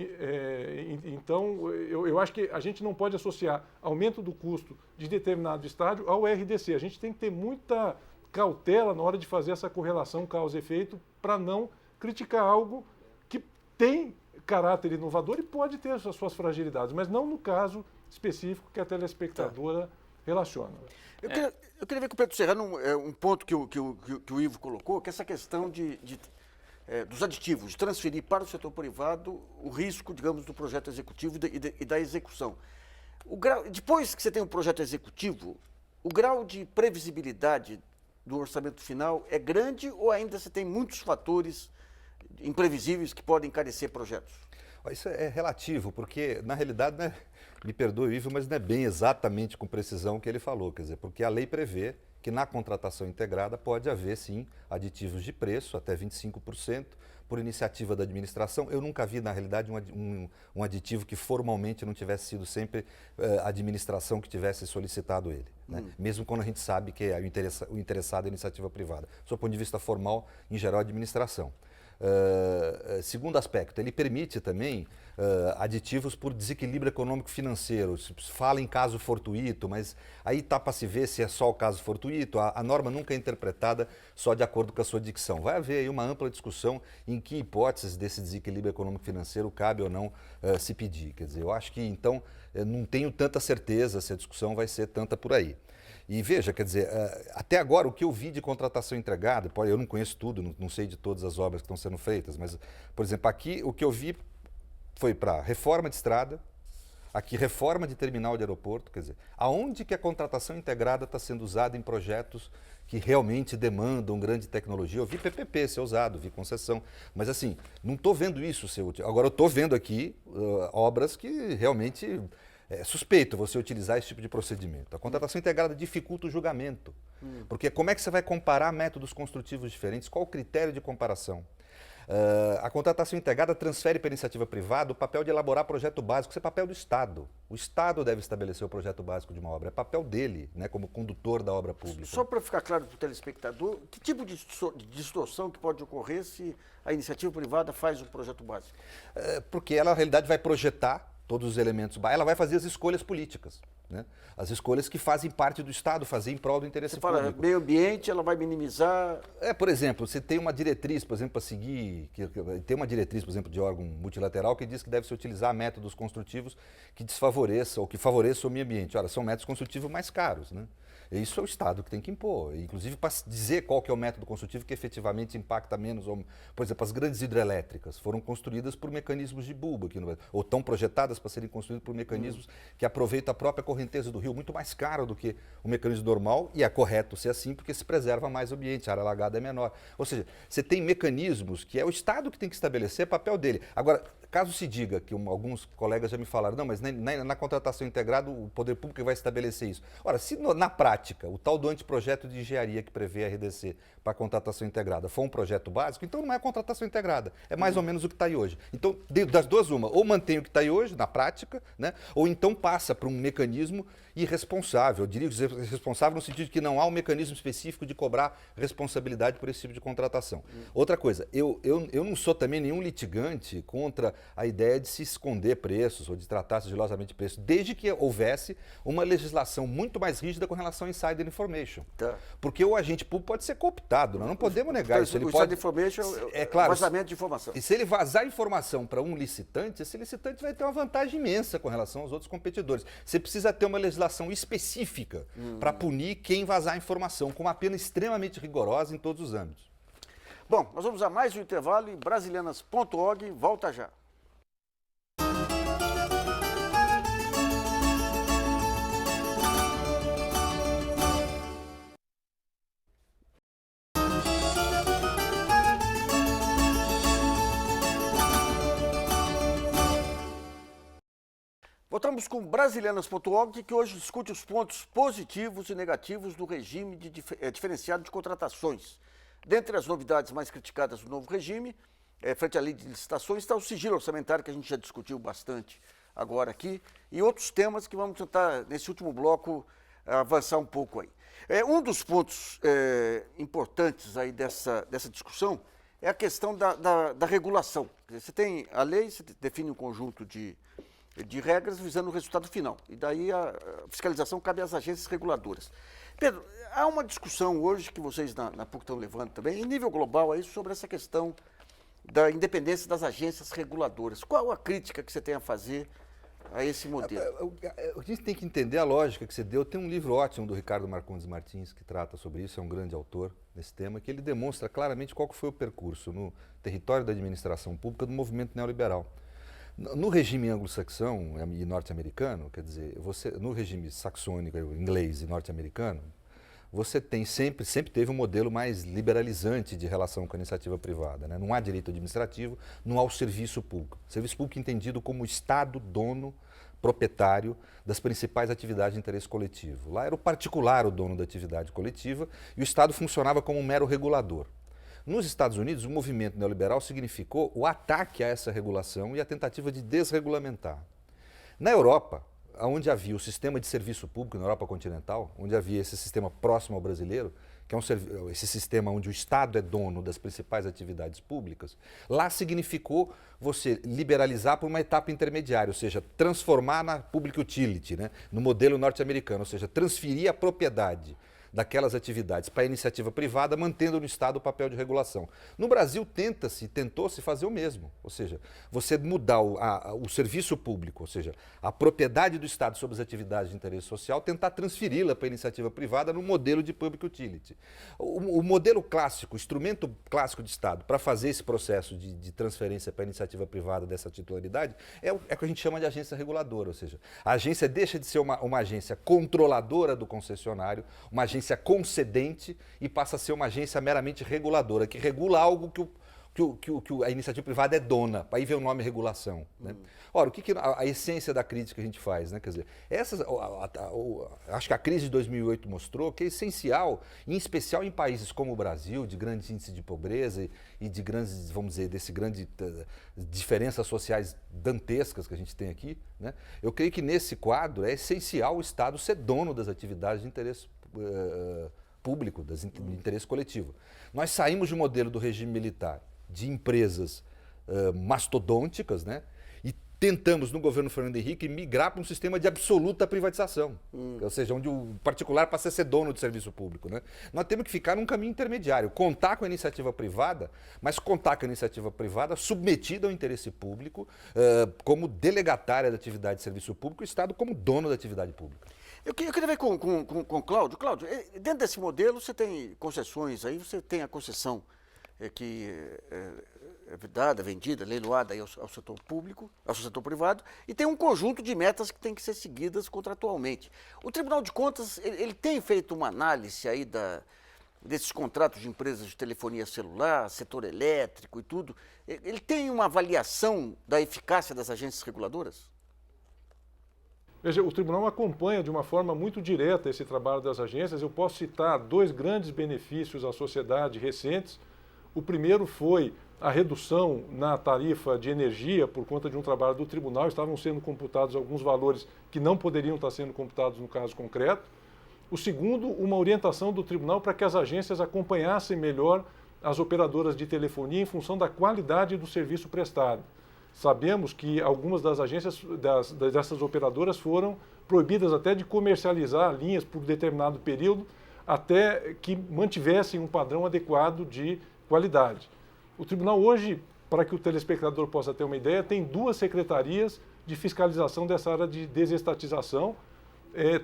Então, eu acho que a gente não pode associar aumento do custo de determinado estádio ao RDC. A gente tem que ter muita cautela na hora de fazer essa correlação causa-efeito para não criticar algo que tem caráter inovador e pode ter as suas fragilidades, mas não no caso específico que a telespectadora relaciona. Eu queria ver com o Pedro Serrano um ponto que o Ivo colocou, que é essa questão dos aditivos, de transferir para o setor privado o risco, digamos, do projeto executivo e da execução. Depois que você tem um projeto executivo, o grau de previsibilidade do orçamento final é grande ou ainda você tem muitos fatores imprevisíveis que podem encarecer projetos? Isso é relativo, porque, na realidade, né, me perdoe, Ivo, mas não é bem exatamente com precisão que ele falou, quer dizer, porque a lei prevê que na contratação integrada pode haver, sim, aditivos de preço, até 25%, por iniciativa da administração. Eu nunca vi, na realidade, um aditivo que formalmente não tivesse sido sempre a administração que tivesse solicitado ele, né? Mesmo quando a gente sabe que o interessado é a iniciativa privada. Do ponto de vista formal, em geral, a administração. Segundo aspecto, ele permite também aditivos por desequilíbrio econômico-financeiro. Se fala em caso fortuito, mas aí está para se ver se é só o caso fortuito. A norma nunca é interpretada só de acordo com a sua dicção. Vai haver aí uma ampla discussão em que hipóteses desse desequilíbrio econômico-financeiro cabe ou não se pedir. Quer dizer, eu acho que então não tenho tanta certeza se a discussão vai ser tanta por aí. E veja, quer dizer, até agora o que eu vi de contratação entregada, eu não conheço tudo, não sei de todas as obras que estão sendo feitas, mas, por exemplo, aqui o que eu vi foi para reforma de estrada, aqui reforma de terminal de aeroporto, quer dizer, aonde que a contratação integrada está sendo usada em projetos que realmente demandam grande tecnologia? Eu vi PPP ser usado, vi concessão, mas assim, não estou vendo isso ser útil. Agora eu estou vendo aqui obras que realmente... É suspeito você utilizar esse tipo de procedimento. A contratação integrada dificulta o julgamento. Porque como é que você vai comparar métodos construtivos diferentes? Qual o critério de comparação? A contratação integrada transfere para a iniciativa privada o papel de elaborar projeto básico, isso é papel do Estado. O Estado deve estabelecer o projeto básico de uma obra, é papel dele, né, como condutor da obra pública. Só para ficar claro para o telespectador, que tipo de distorção que pode ocorrer se a iniciativa privada faz o projeto básico? Porque ela, na realidade, vai projetar todos os elementos, ela vai fazer as escolhas políticas, né? As escolhas que fazem parte do Estado, fazer em prol do interesse público. Você fala meio ambiente, ela vai minimizar... Por exemplo, você tem uma diretriz, por exemplo, para seguir, tem uma diretriz, por exemplo, de órgão multilateral que diz que deve se utilizar métodos construtivos que desfavoreçam ou que favoreçam o meio ambiente. Ora, são métodos construtivos mais caros, né? Isso é o Estado que tem que impor, inclusive para dizer qual que é o método construtivo que efetivamente impacta menos. Por exemplo, as grandes hidrelétricas foram construídas por mecanismos de bulbo aqui no Brasil, ou estão projetadas para serem construídas por mecanismos que aproveitam a própria correnteza do rio, muito mais caro do que o mecanismo normal, e é correto ser assim porque se preserva mais o ambiente, a área alagada é menor. Ou seja, você tem mecanismos que é o Estado que tem que estabelecer, é papel dele. Agora, caso se diga, que alguns colegas já me falaram, não, mas na contratação integrada o poder público vai estabelecer isso. Ora, se na prática o tal do anteprojeto de engenharia que prevê a RDC para a contratação integrada for um projeto básico, então não é contratação integrada, é mais ou menos o que está aí hoje. Então, das duas uma, ou mantém o que está aí hoje, na prática, né, ou então passa para um mecanismo irresponsável. Eu diria irresponsável no sentido de que não há um mecanismo específico de cobrar responsabilidade por esse tipo de contratação. Outra coisa, eu não sou também nenhum litigante contra a ideia de se esconder preços ou de tratar sigilosamente preços, desde que houvesse uma legislação muito mais rígida com relação ao insider information. Tá. Porque o agente público pode ser cooptado, nós não podemos negar Então, isso. Ele o pode... insider information é claro, vazamento de informação. E se ele vazar informação para um licitante, esse licitante vai ter uma vantagem imensa com relação aos outros competidores. Você precisa ter uma legislação específica para punir quem vazar informação, com uma pena extremamente rigorosa em todos os âmbitos. Bom, nós vamos a mais um intervalo em brasilianas.org, volta já. Voltamos com brasilianas.org, que hoje discute os pontos positivos e negativos do regime diferenciado de contratações. Dentre as novidades mais criticadas do novo regime, frente à lei de licitações, está o sigilo orçamentário, que a gente já discutiu bastante agora aqui, e outros temas que vamos tentar, nesse último bloco, avançar um pouco aí. Um dos pontos importantes aí dessa discussão é a questão da regulação. Você tem a lei, você define um conjunto de regras visando o resultado final. E daí a fiscalização cabe às agências reguladoras. Pedro, há uma discussão hoje que vocês na PUC estão levando também, em nível global, aí, sobre essa questão da independência das agências reguladoras. Qual a crítica que você tem a fazer a esse modelo? A gente tem que entender a lógica que você deu. Tem um livro ótimo do Ricardo Marcondes Martins que trata sobre isso, é um grande autor nesse tema, que ele demonstra claramente qual foi o percurso no território da administração pública do movimento neoliberal. No regime anglo-saxão e norte-americano, quer dizer, no regime saxônico, inglês e norte-americano, você tem sempre teve um modelo mais liberalizante de relação com a iniciativa privada, né? Não há direito administrativo, não há o serviço público. Serviço público entendido como o Estado dono, proprietário das principais atividades de interesse coletivo. Lá era o particular o dono da atividade coletiva e o Estado funcionava como um mero regulador. Nos Estados Unidos, o movimento neoliberal significou o ataque a essa regulação e a tentativa de desregulamentar. Na Europa, onde havia o sistema de serviço público, na Europa continental, onde havia esse sistema próximo ao brasileiro, que é esse sistema onde o Estado é dono das principais atividades públicas, lá significou você liberalizar por uma etapa intermediária, ou seja, transformar na public utility, né, no modelo norte-americano, ou seja, transferir a propriedade daquelas atividades para a iniciativa privada, mantendo no Estado o papel de regulação. No Brasil, tentou-se fazer o mesmo, ou seja, você mudar o serviço público, ou seja, a propriedade do Estado sobre as atividades de interesse social, tentar transferi-la para a iniciativa privada no modelo de public utility. O modelo clássico, o instrumento clássico de Estado para fazer esse processo de transferência para a iniciativa privada dessa titularidade é o que a gente chama de agência reguladora, ou seja, a agência deixa de ser uma agência controladora do concessionário, uma agência concedente e passa a ser uma agência meramente reguladora, que regula algo que a iniciativa privada é dona, aí vem o nome regulação. Né? Ora, o que a essência da crítica que a gente faz? Né? Quer dizer, acho que a crise de 2008 mostrou que é essencial, em especial em países como o Brasil, de grande índice de pobreza e de grandes, vamos dizer, desse grande diferenças sociais dantescas que a gente tem aqui, né? Eu creio que nesse quadro é essencial o Estado ser dono das atividades de interesse público, de interesse coletivo. Nós saímos de um modelo do regime militar, de empresas mastodônticas, né? E tentamos, no governo Fernando Henrique, migrar para um sistema de absoluta privatização, ou seja, onde o particular passa a ser dono do serviço público. Né? Nós temos que ficar num caminho intermediário, contar com a iniciativa privada, mas contar com a iniciativa privada submetida ao interesse público, como delegatária da atividade de serviço público, o Estado como dono da atividade pública. Eu queria ver com o Cláudio. Cláudio, dentro desse modelo você tem concessões, aí você tem a concessão que é dada, vendida, leiloada aí ao setor público, ao setor privado, e tem um conjunto de metas que tem que ser seguidas contratualmente. O Tribunal de Contas, ele tem feito uma análise aí desses contratos de empresas de telefonia celular, setor elétrico e tudo. Ele tem uma avaliação da eficácia das agências reguladoras? Veja, o tribunal acompanha de uma forma muito direta esse trabalho das agências. Eu posso citar 2 grandes benefícios à sociedade recentes. O primeiro foi a redução na tarifa de energia por conta de um trabalho do tribunal. Estavam sendo computados alguns valores que não poderiam estar sendo computados no caso concreto. O segundo, uma orientação do tribunal para que as agências acompanhassem melhor as operadoras de telefonia em função da qualidade do serviço prestado. Sabemos que algumas das agências, dessas operadoras, foram proibidas até de comercializar linhas por determinado período, até que mantivessem um padrão adequado de qualidade. O tribunal hoje, para que o telespectador possa ter uma ideia, tem 2 secretarias de fiscalização dessa área de desestatização.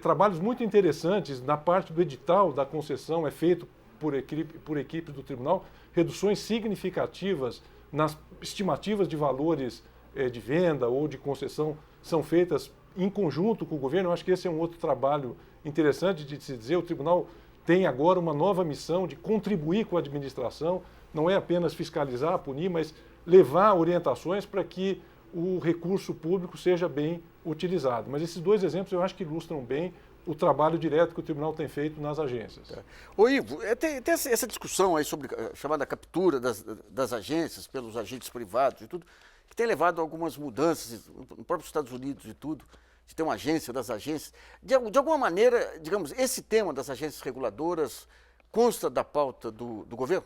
Trabalhos muito interessantes na parte do edital da concessão é feito por equipe do tribunal, reduções significativas nas estimativas de valores de venda ou de concessão são feitas em conjunto com o governo. Eu acho que esse é um outro trabalho interessante de se dizer. O tribunal tem agora uma nova missão de contribuir com a administração, não é apenas fiscalizar, punir, mas levar orientações para que o recurso público seja bem utilizado. Mas esses 2 exemplos eu acho que ilustram bem o trabalho direto que o tribunal tem feito nas agências. Ô Ivo, tem essa discussão aí sobre a chamada captura das agências pelos agentes privados e tudo, que tem levado a algumas mudanças no próprio Estados Unidos e tudo, de ter uma agência das agências. De alguma maneira, digamos, esse tema das agências reguladoras consta da pauta do governo?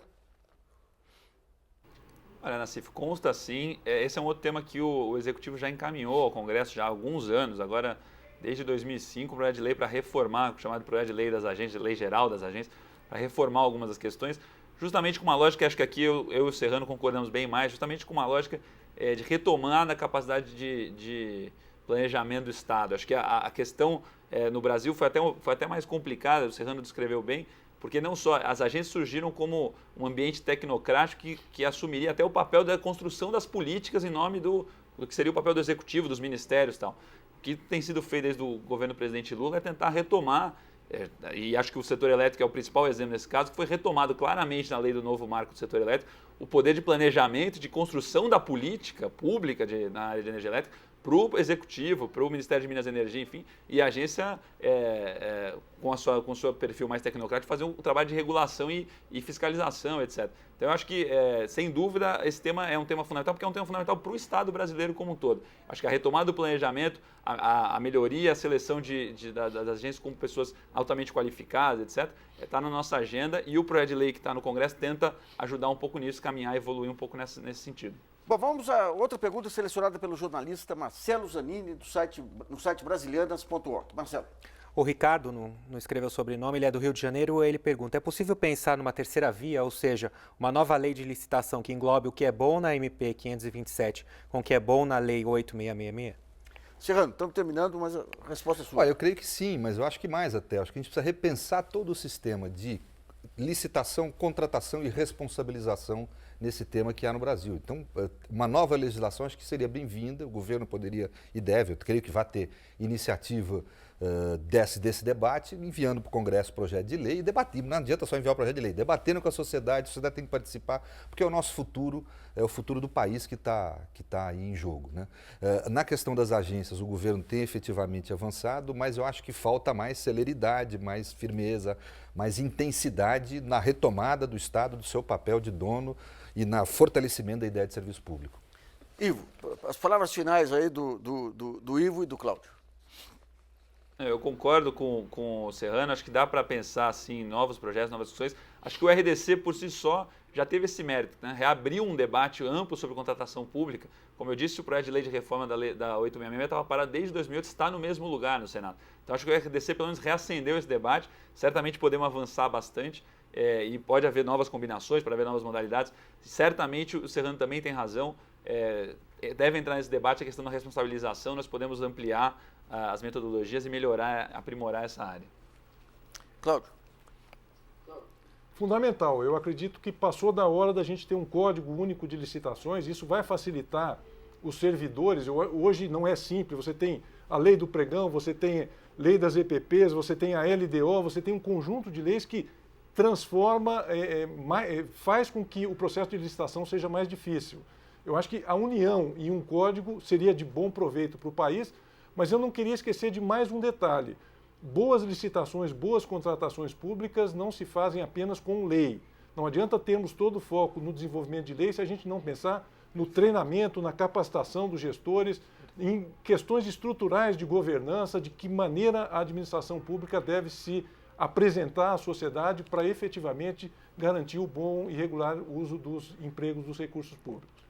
Olha, Nassif, consta sim. Esse é um outro tema que o Executivo já encaminhou ao Congresso já há alguns anos, agora desde 2005, o projeto de lei para reformar, chamado projeto de lei das agências, lei geral das agências, para reformar algumas das questões, justamente com uma lógica, acho que aqui eu e o Serrano concordamos bem mais, justamente com uma lógica de retomar a capacidade de planejamento do Estado. Acho que a questão no Brasil foi até mais complicada, o Serrano descreveu bem, porque não só as agências surgiram como um ambiente tecnocrático que assumiria até o papel da construção das políticas em nome do que seria o papel do Executivo, dos ministérios e tal. O que tem sido feito desde o governo do presidente Lula é tentar retomar, e acho que o setor elétrico é o principal exemplo nesse caso, que foi retomado claramente na lei do novo marco do setor elétrico, o poder de planejamento, de construção da política pública na área de energia elétrica para o Executivo, para o Ministério de Minas e Energia, enfim, e a agência, com o seu perfil mais tecnocrático, fazer um trabalho de regulação e fiscalização, etc. Então, eu acho que, sem dúvida, esse tema é um tema fundamental, porque é um tema fundamental para o Estado brasileiro como um todo. Acho que a retomada do planejamento, a melhoria, a seleção das agências com pessoas altamente qualificadas, etc., está na nossa agenda, e o projeto de lei que está no Congresso tenta ajudar um pouco nisso, caminhar e evoluir um pouco nesse sentido. Bom, vamos a outra pergunta selecionada pelo jornalista Marcelo Zanini, no site brasilianas.org. Marcelo. O Ricardo não escreveu o sobrenome, ele é do Rio de Janeiro, ele pergunta, é possível pensar numa terceira via, ou seja, uma nova lei de licitação que englobe o que é bom na MP 527 com o que é bom na Lei 8666? Serrano, estamos terminando, mas a resposta é sua. Olha, eu creio que sim, mas eu acho que mais até. Acho que a gente precisa repensar todo o sistema de licitação, contratação e responsabilização nesse tema que há no Brasil. Então, uma nova legislação acho que seria bem-vinda, o governo poderia e deve, eu creio que vai ter iniciativa desse debate, enviando para o Congresso projeto de lei e debatimos. Não adianta só enviar o projeto de lei, debatendo com a sociedade tem que participar, porque é o nosso futuro, é o futuro do país que tá aí em jogo, né? Na questão das agências, o governo tem efetivamente avançado, mas eu acho que falta mais celeridade, mais firmeza, mais intensidade na retomada do Estado, do seu papel de dono e na fortalecimento da ideia de serviço público. Ivo, as palavras finais aí do Ivo e do Cláudio. Eu concordo com o Serrano, acho que dá para pensar assim, em novos projetos, novas discussões. Acho que o RDC por si só já teve esse mérito, né? Reabriu um debate amplo sobre contratação pública. Como eu disse, o projeto de lei de reforma da 866 estava parado desde 2008, está no mesmo lugar no Senado. Então acho que o RDC pelo menos reacendeu esse debate, certamente podemos avançar bastante e pode haver novas combinações, pode haver novas modalidades. Certamente o Serrano também tem razão, deve entrar nesse debate a questão da responsabilização, nós podemos ampliar as metodologias e melhorar, aprimorar essa área. Cláudio. Fundamental. Eu acredito que passou da hora da gente ter um código único de licitações. Isso vai facilitar os servidores. Hoje não é simples. Você tem a lei do pregão, você tem lei das EPPs, você tem a LDO, você tem um conjunto de leis que transforma, faz com que o processo de licitação seja mais difícil. Eu acho que a união e um código seria de bom proveito para o país, mas eu não queria esquecer de mais um detalhe. Boas licitações, boas contratações públicas não se fazem apenas com lei. Não adianta termos todo o foco no desenvolvimento de lei se a gente não pensar no treinamento, na capacitação dos gestores, em questões estruturais de governança, de que maneira a administração pública deve se apresentar à sociedade para efetivamente garantir o bom e regular uso dos empregos dos recursos públicos.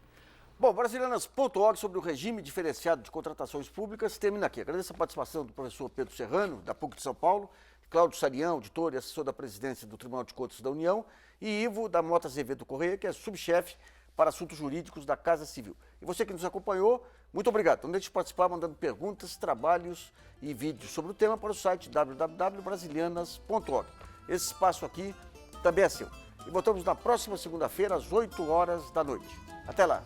Bom, Brasilianas.org sobre o regime diferenciado de contratações públicas termina aqui. Agradeço a participação do professor Pedro Serrano, da PUC de São Paulo, Cláudio Sarião, auditor e assessor da presidência do Tribunal de Contas da União, e Ivo da Mota Azevedo Correia, que é subchefe para assuntos jurídicos da Casa Civil. E você que nos acompanhou, muito obrigado. Não deixe de participar mandando perguntas, trabalhos e vídeos sobre o tema para o site www.brasilianas.org. Esse espaço aqui também é seu. E voltamos na próxima segunda-feira, às 8 horas da noite. Até lá!